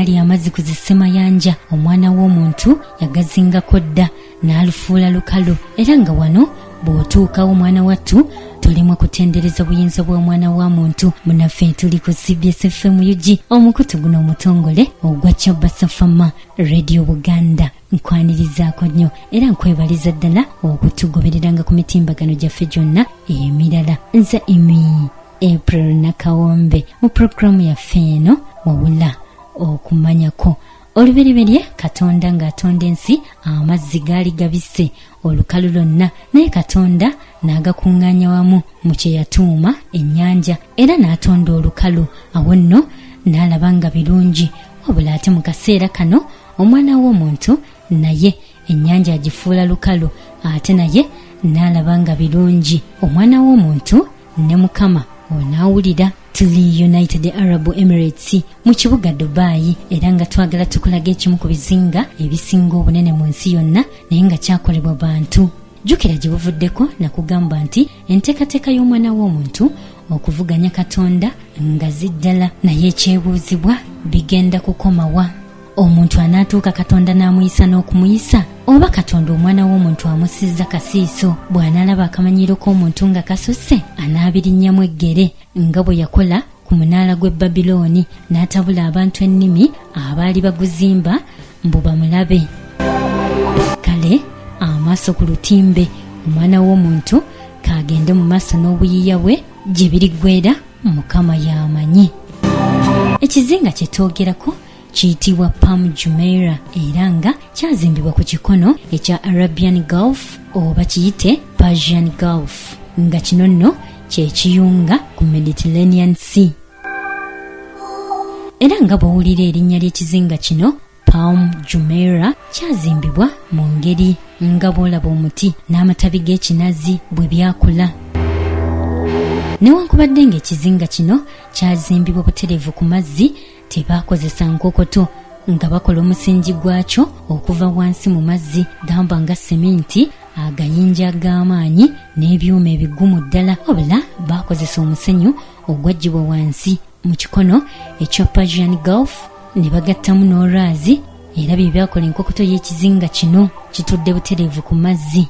agaali amazzi ku zissemayanja omwana w'omuntu yagazingako dda n'alufuula lukalu, era nga wano bw'otuukawo omwana wattu tulimwa kutendereza buyinza bw'omwana wa muntu. Munaffe tuli ku CBS FM UG, omukutu guno omutongole ogwa Chabasa Fama Radio Buganda. Nkwanirizaako nnyo era nkwebaliza ddala okutugobereranga ku mitimbagano gyaffe gyonna emirala. Nze Emi April Nakawombe mu programu yaffe eno wawula okumanyako. Olubereberye Katonda ng'atonda ensi amazzi gaali gabisse olukalu lwonna, naye Katonda n'agakuŋŋaanya wamu mu kye yatuuma ennyanja, era n'atonda olukalu. Awo nno n'alaba nga birungi, wabula ate mu kaseera kano omwana w'omuntu naye ennyanja agifuula lukalu, ate naye n'alaba nga birungi. Omwana w'omuntu ne Mukama onaawulira. Tuli United Arab Emirates mu kibuga Dubai, era nga twagala tukulaga ekimu ku bizinga ebisinga obunene mu nsi yonna, naye nga kyakolebwa bantu. Jjukira gye buvuddeko nakugamba nti enteekateeka y'omwana w'omuntu okuvuganya Katonda nga ziddala, naye ekyebuuzibwa bigenda kukomawa. Omuntu anaatuuka Katonda n'amuyisa n'okumuyisa, oba Katonda omwana w'omuntu amusizza kasiiso? Bw'anaalaba akamanyiiro k'omuntu nga kasusse anaabirinnyamu eggere, nga bwe yakola ku munaala gw'e Babilooni, n'atabula abantu ennimi abaali baguzimba mbu bamulabe. Kale amaaso ku lutimbe, omwana w'omuntu kaagende mu maaso n'obuyiiya bwe, gye biriggwera Mukama y'amanyi. Ekizinga kye twogerako kiyitibwa Palm Jumeirah, era nga kyazimbibwa ku kikono ekya Arabian Gulf oba kiyite Persian Gulf, nga kino nno kye kiyunga ku Mediterranean Sea. Era nga bw'owulira erinnya ly'ekizinga kino Palm Jumeirah, kyazimbibwa mu ngeri nga bw'olaba omuti n'amatabi g'ekinazi bwe byakula. Newankubadde ng'ekizinga kino kyazimbibwa butereevu ku mazzi, tebaakozesa nkokoto nga bakola omusingi gwakyo okuva wansi mu mazzi, gamba nga seminti, agayinja ag'amaanyi n'ebyuma ebigumu ddala, wabula baakozesa omusenyu ogwaggyibwa wansi mu kikono ekya Persian Gulf ne bagattamu n'olwazi, era bye byakola enkokoto y'ekizinga kino. Kitudde butereevu ku mazzi.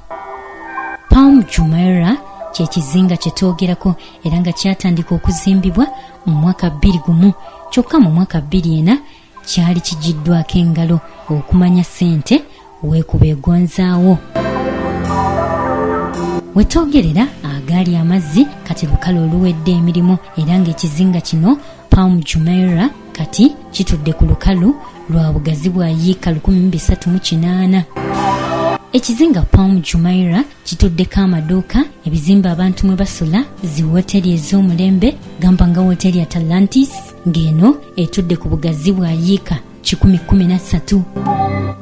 Palm Jumeirah kye kizinga kye twogerako, era nga kyatandika okuzimbibwa mu mwaka 2001, kyokka mu mwaka 2004 kyali kigiddwako engalo okumanya ssente weekuba egonzaawo. Wetwogerera agaali amazzi kati lukalu oluwedde emirimu, era ng'ekizinga kino Palm Jumeirah kati kitudde ku lukalu lwa bugazi bwa yiika 308. Ekizinga Palm Jumeirah kituddeko amaduuka, ebizimba abantu mwe basula, zi woteri ez'omulembe, gamba nga woteri ya Atlantis, ng'eno etudde ku bugazi bwa yiika 113.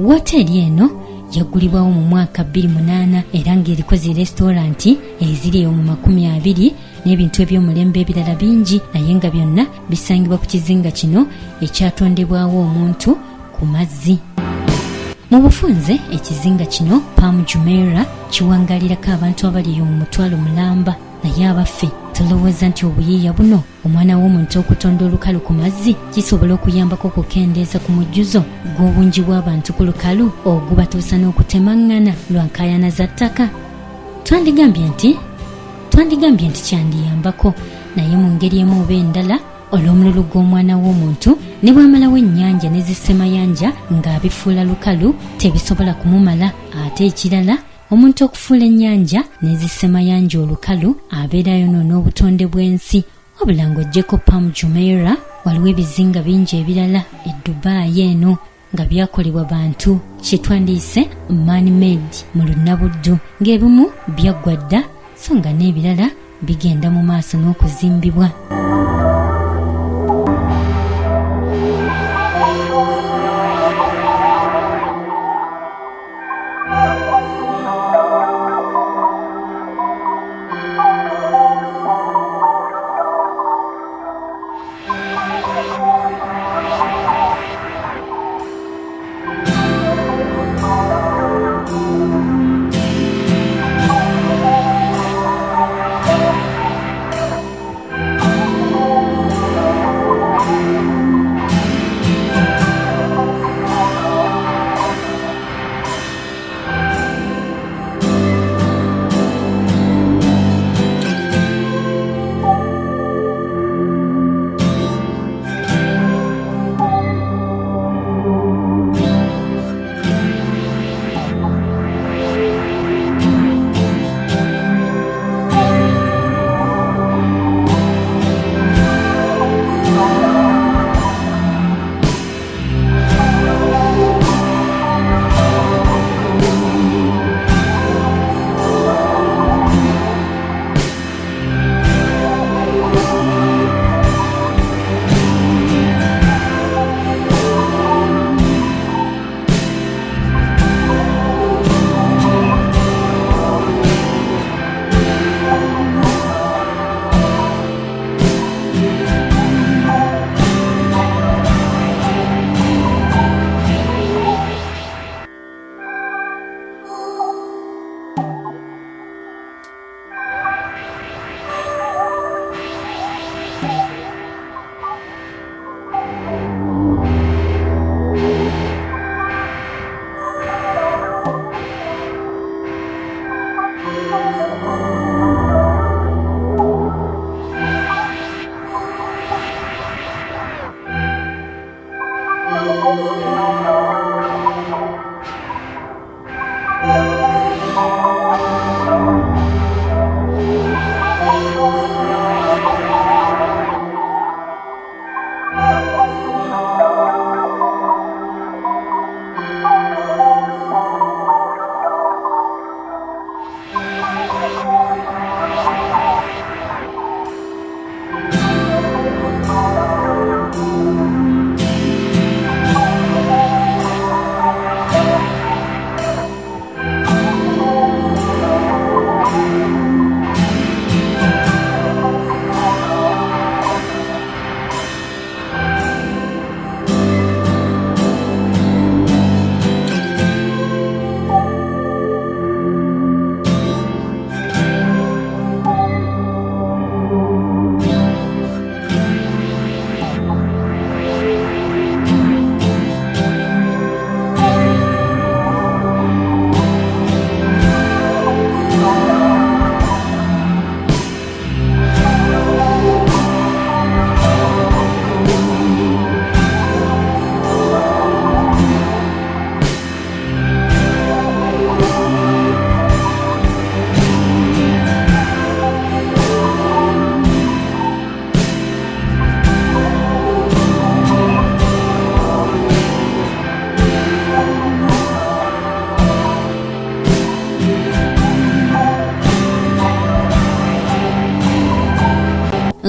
Woteri eno yagulibwawo mu mwaka 2008, era ng'eriko zi restauranti eziri eyo mu 20 n'ebintu eby'omulembe ebirala bingi, naye nga byonna bisangibwa ku kizinga kino ekyatondebwawo omuntu ku mazzi. Mu bufunze ekizinga kino Palm Jumeirah kiwangalirako abantu abali eyo mu mutwalo mulamba, naye abaffe tulowooza nti obuyiiya buno omwana w'omuntu okutonda olukalu ku mazzi kisobola okuyambako okukendeeza ku mujjuzo gw'obungi bw'abantu ku lukalu ogubatuusa n'okutemaŋŋana lwa nkaayana za ttaka. Twandigambye nti kyandiyambako, naye mu ngeri emu oba endala olw'omululu gw'omwana w'omuntu ne bw'amalawo ennyanja ne zissemayanja ng'abifuula lukalu tebisobola kumumala. Ate ekirala, omuntu okufuula ennyanja ne zissemayanja olukalu abeerayo n'obutonde bw'ensi. Wabula ng'oggyeko Palm Jumeirah waliwo ebizinga bingi ebirala e Dubai eno nga byakolebwa bantu, kye twandiyise man-made mu lunnabuddu, ng'ebimu byaggwa dda so nga n'ebirala bigenda mu maaso n'okuzimbibwa.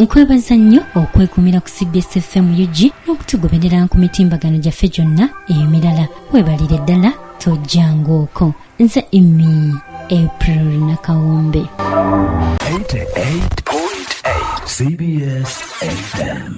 nkwebaza nnyo okwekumira ku CBS FM UG n'okutugoberera ku mitimbagano gyaffe gyonna emirala. Weebalire ddala tojjangooko. Nze Imi April Nakawombe. 88.8 CBS FM.